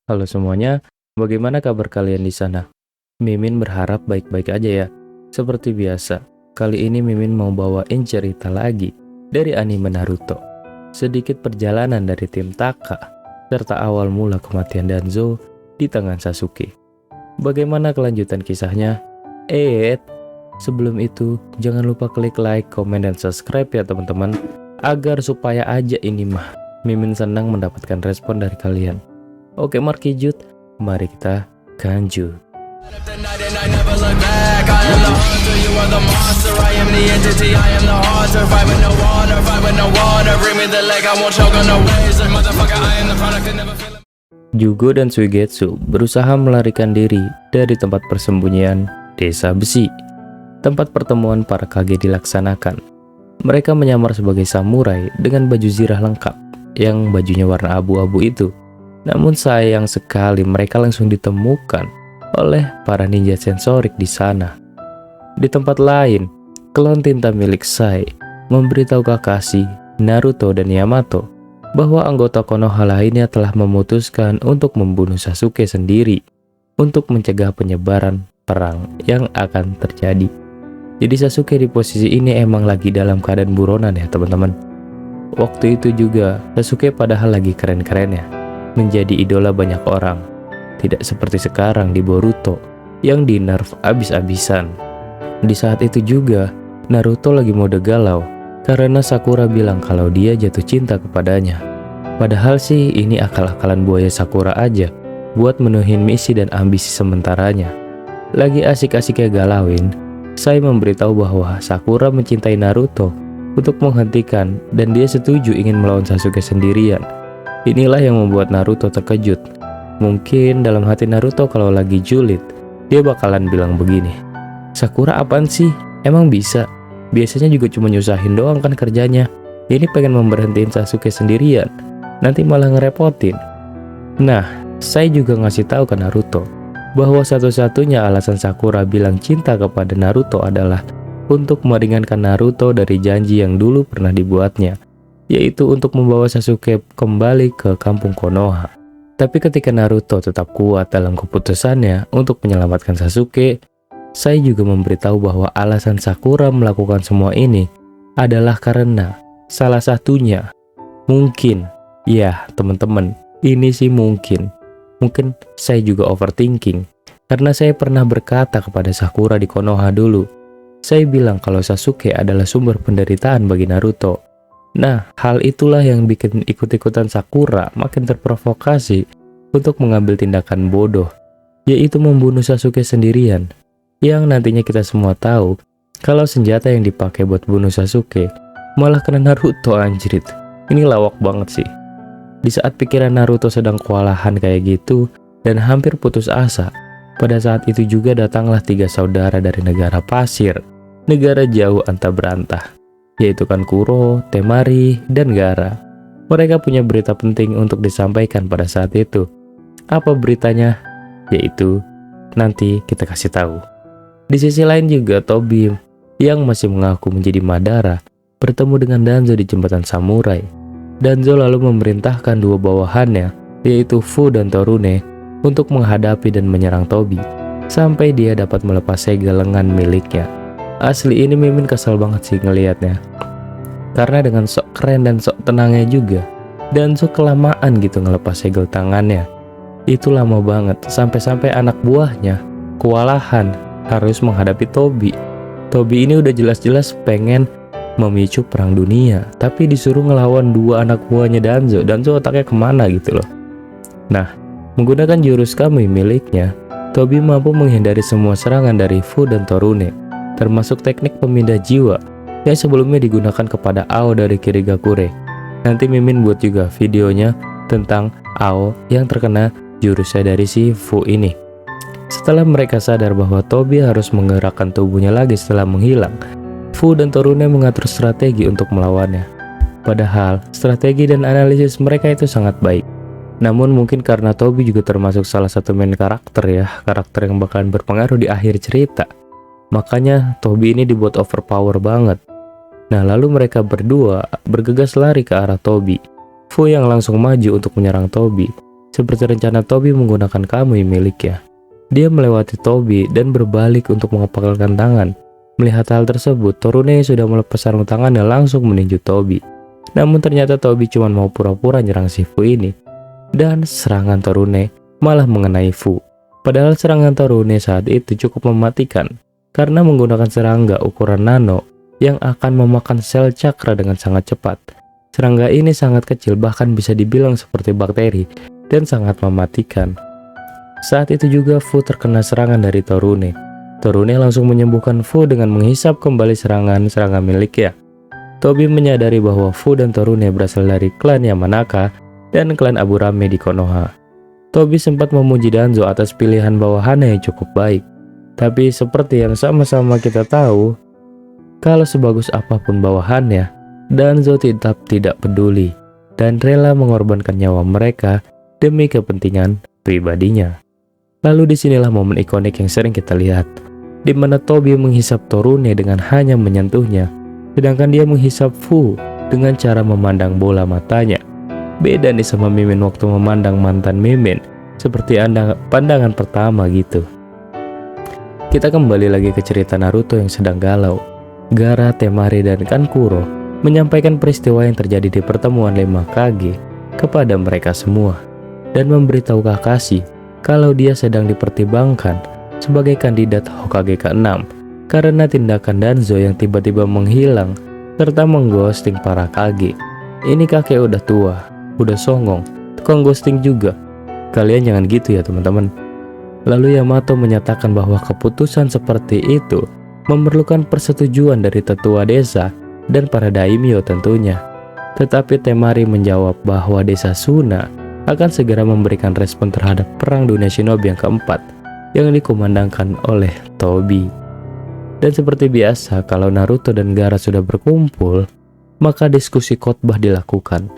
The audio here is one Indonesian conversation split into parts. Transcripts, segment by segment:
Halo semuanya, bagaimana kabar kalian di sana? Mimin berharap baik-baik aja ya. Seperti biasa, kali ini Mimin mau bawain cerita lagi dari anime Naruto. Sedikit perjalanan dari tim Taka, serta awal mula kematian Danzo di tangan Sasuke. Bagaimana kelanjutan kisahnya? Sebelum itu, jangan lupa klik like, komen, dan subscribe ya teman-teman, agar supaya aja ini mah Mimin senang mendapatkan respon dari kalian. Oke Markijut, mari kita lanjut. Jugo dan Suigetsu berusaha melarikan diri dari tempat persembunyian Desa Besi. Tempat pertemuan para kage dilaksanakan. Mereka menyamar sebagai samurai dengan baju zirah lengkap yang bajunya warna abu-abu itu. Namun sayang sekali mereka langsung ditemukan oleh para ninja sensorik di sana. Di tempat lain, klon tinta milik Sai memberitahu Kakashi, Naruto, dan Yamato bahwa anggota Konoha lainnya telah memutuskan untuk membunuh Sasuke sendiri untuk mencegah penyebaran perang yang akan terjadi. Jadi Sasuke di posisi ini emang lagi dalam keadaan buronan ya teman-teman. Waktu itu juga Sasuke padahal lagi keren-kerennya, menjadi idola banyak orang. Tidak seperti sekarang di Boruto yang di-nerf abis-abisan. Di saat itu juga Naruto lagi mode galau karena Sakura bilang kalau dia jatuh cinta kepadanya. Padahal sih ini akal-akalan buaya Sakura aja buat menuhin misi dan ambisi sementaranya. Lagi asik-asiknya galauin, Sai memberitahu bahwa Sakura mencintai Naruto untuk menghentikan dan dia setuju ingin melawan Sasuke sendirian. Inilah yang membuat Naruto terkejut. Mungkin dalam hati Naruto kalau lagi julid, dia bakalan bilang begini, Sakura apaan sih? Emang bisa? Biasanya juga cuma nyusahin doang kan kerjanya. Ini pengen memberhentiin Sasuke sendirian, nanti malah ngerepotin. Nah, saya juga ngasih tahu ke Naruto bahwa satu-satunya alasan Sakura bilang cinta kepada Naruto adalah untuk meringankan Naruto dari janji yang dulu pernah dibuatnya, yaitu untuk membawa Sasuke kembali ke kampung Konoha. Tapi ketika Naruto tetap kuat dalam keputusannya untuk menyelamatkan Sasuke, saya juga memberitahu bahwa alasan Sakura melakukan semua ini adalah karena salah satunya mungkin, ya teman-teman, ini sih mungkin saya juga overthinking karena saya pernah berkata kepada Sakura di Konoha dulu. Saya bilang kalau Sasuke adalah sumber penderitaan bagi Naruto. Nah, hal itulah yang bikin ikut-ikutan Sakura makin terprovokasi untuk mengambil tindakan bodoh, yaitu membunuh Sasuke sendirian. Yang nantinya kita semua tahu kalau senjata yang dipakai buat bunuh Sasuke malah kena Naruto anjrit. Ini lawak banget sih. Di saat pikiran Naruto sedang kewalahan kayak gitu dan hampir putus asa, pada saat itu juga datanglah 3 saudara dari negara pasir, negara jauh antah berantah, yaitu kan Kuro, Temari, dan Gaara. Mereka punya berita penting untuk disampaikan pada saat itu. Apa beritanya? Yaitu nanti kita kasih tahu. Di sisi lain juga Tobi yang masih mengaku menjadi Madara bertemu dengan Danzo di jembatan samurai. Danzo lalu memerintahkan 2 bawahannya, yaitu Fu dan Torune, untuk menghadapi dan menyerang Tobi sampai dia dapat melepas segel lengan miliknya. Asli ini Mimin kesel banget sih ngelihatnya. Karena dengan sok keren dan sok tenangnya juga, Danzo kelamaan gitu ngelepas segel tangannya. Itu lama banget, sampai-sampai anak buahnya kewalahan harus menghadapi Tobi. Tobi ini udah jelas-jelas pengen memicu perang dunia, tapi disuruh ngelawan 2 anak buahnya Danzo. Danzo otaknya kemana gitu loh. Nah, menggunakan jurus kami miliknya, Tobi mampu menghindari semua serangan dari Fu dan Torune, termasuk teknik pemindah jiwa yang sebelumnya digunakan kepada Ao dari Kirigakure. Nanti Mimin buat juga videonya tentang Ao yang terkena jurusnya dari si Fu ini. Setelah mereka sadar bahwa Tobi harus menggerakkan tubuhnya lagi setelah menghilang, Fu dan Torune mengatur strategi untuk melawannya. Padahal strategi dan analisis mereka itu sangat baik. Namun mungkin karena Tobi juga termasuk salah satu main karakter ya, karakter yang bakalan berpengaruh di akhir cerita. Makanya Tobi ini dibuat overpower banget. Nah, lalu mereka berdua bergegas lari ke arah Tobi. Fu yang langsung maju untuk menyerang Tobi, seperti rencana Tobi menggunakan Kamui miliknya. Dia melewati Tobi dan berbalik untuk mengepalkan tangan. Melihat hal tersebut, Torune sudah melepas sarung tangannya langsung meninju Tobi. Namun ternyata Tobi cuma mau pura-pura nyerang si Fu ini. Dan serangan Torune malah mengenai Fu. Padahal serangan Torune saat itu cukup mematikan karena menggunakan serangga ukuran nano yang akan memakan sel cakra dengan sangat cepat. Serangga ini sangat kecil, bahkan bisa dibilang seperti bakteri, dan sangat mematikan. Saat itu juga Fu terkena serangan dari Torune. Torune langsung menyembuhkan Fu dengan menghisap kembali serangan miliknya. Tobi menyadari bahwa Fu dan Torune berasal dari klan Yamanaka dan klan Aburame di Konoha. Tobi sempat memuji Danzo atas pilihan bawahannya yang cukup baik. Tapi seperti yang sama-sama kita tahu, kalau sebagus apapun bawahannya, Danzo tetap tidak peduli dan rela mengorbankan nyawa mereka demi kepentingan pribadinya. Lalu disinilah momen ikonik yang sering kita lihat, di mana Tobi menghisap Torune dengan hanya menyentuhnya, sedangkan dia menghisap Fu dengan cara memandang bola matanya. Beda nih sama Mimin waktu memandang mantan Mimin, seperti pandangan pertama gitu. Kita kembali lagi ke cerita Naruto yang sedang galau. Gaara, Temari, dan Kankuro menyampaikan peristiwa yang terjadi di pertemuan 5 Kage kepada mereka semua, dan memberitahu Kakashi kalau dia sedang dipertimbangkan sebagai kandidat Hokage ke-6 karena tindakan Danzo yang tiba-tiba menghilang serta mengghosting para Kage. Ini kakek udah tua, udah songong, tukang ghosting juga. Kalian jangan gitu ya teman-teman. Lalu Yamato menyatakan bahwa keputusan seperti itu memerlukan persetujuan dari tetua desa dan para daimyo tentunya. Tetapi Temari menjawab bahwa desa Suna akan segera memberikan respon terhadap perang dunia shinobi yang keempat yang dikumandangkan oleh Tobi. Dan seperti biasa, kalau Naruto dan Gaara sudah berkumpul, maka diskusi khotbah dilakukan.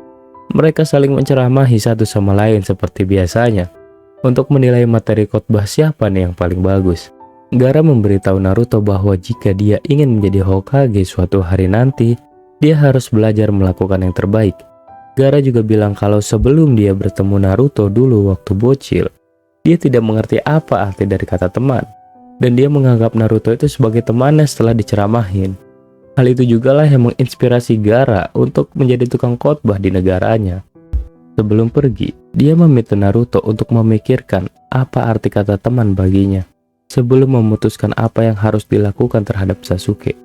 Mereka saling menceramahi satu sama lain seperti biasanya untuk menilai materi khotbah siapa nih yang paling bagus. Gaara memberitahu Naruto bahwa jika dia ingin menjadi Hokage suatu hari nanti, dia harus belajar melakukan yang terbaik. Gaara juga bilang kalau sebelum dia bertemu Naruto dulu waktu bocil, dia tidak mengerti apa arti dari kata teman, dan dia menganggap Naruto itu sebagai temannya setelah diceramahin. Hal itu jugalah yang menginspirasi Gaara untuk menjadi tukang khotbah di negaranya. Sebelum pergi, dia meminta Naruto untuk memikirkan apa arti kata teman baginya sebelum memutuskan apa yang harus dilakukan terhadap Sasuke.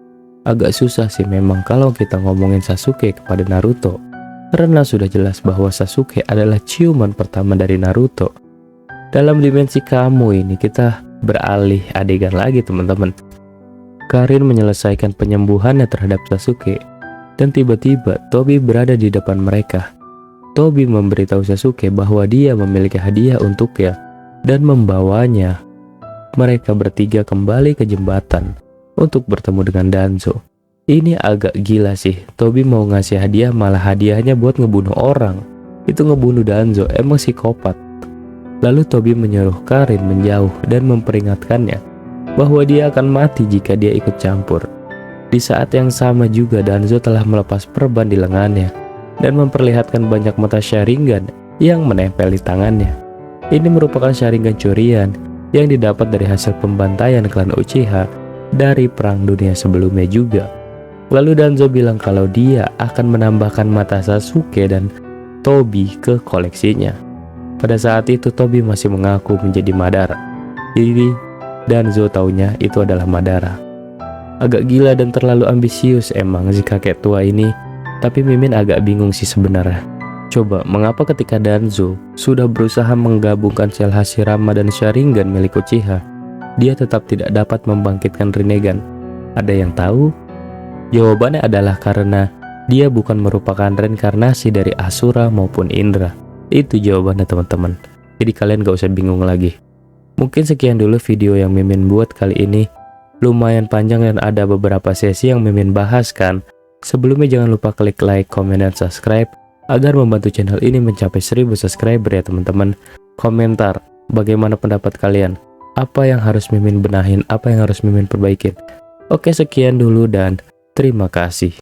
Agak susah sih memang kalau kita ngomongin Sasuke kepada Naruto, karena sudah jelas bahwa Sasuke adalah ciuman pertama dari Naruto. Dalam dimensi kamu ini kita beralih adegan lagi teman-teman. Karin menyelesaikan penyembuhannya terhadap Sasuke, dan tiba-tiba Tobi berada di depan mereka. Tobi memberitahu Sasuke bahwa dia memiliki hadiah untuknya dan membawanya. Mereka bertiga kembali ke jembatan untuk bertemu dengan Danzo. Ini agak gila sih, Tobi mau ngasih hadiah malah hadiahnya buat ngebunuh orang. Itu ngebunuh Danzo, emang psikopat. Lalu Tobi menyuruh Karin menjauh dan memperingatkannya bahwa dia akan mati jika dia ikut campur. Di saat yang sama juga Danzo telah melepas perban di lengannya dan memperlihatkan banyak mata Sharingan yang menempel di tangannya. Ini merupakan Sharingan curian yang didapat dari hasil pembantaian klan Uchiha dari perang dunia sebelumnya juga. Lalu Danzo bilang kalau dia akan menambahkan mata Sasuke dan Tobi ke koleksinya. Pada saat itu Tobi masih mengaku menjadi Madara. Jadi Danzo taunya itu adalah Madara. Agak gila dan terlalu ambisius emang si kakek tua ini. Tapi Mimin agak bingung sih sebenarnya. Coba mengapa ketika Danzo sudah berusaha menggabungkan sel Hashirama dan Sharingan milik Uchiha, dia tetap tidak dapat membangkitkan Rinnegan? Ada yang tahu? Jawabannya adalah karena dia bukan merupakan reinkarnasi dari Asura maupun Indra. Itu jawabannya teman-teman. Jadi kalian gak usah bingung lagi. Mungkin sekian dulu video yang Mimin buat kali ini. Lumayan panjang dan ada beberapa sesi yang Mimin bahas kan. Sebelumnya jangan lupa klik like, komen, dan subscribe agar membantu channel ini mencapai 1000 subscriber ya teman-teman. Komentar bagaimana pendapat kalian. Apa yang harus Mimin benahin, apa yang harus Mimin perbaikin. Oke, sekian dulu dan terima kasih.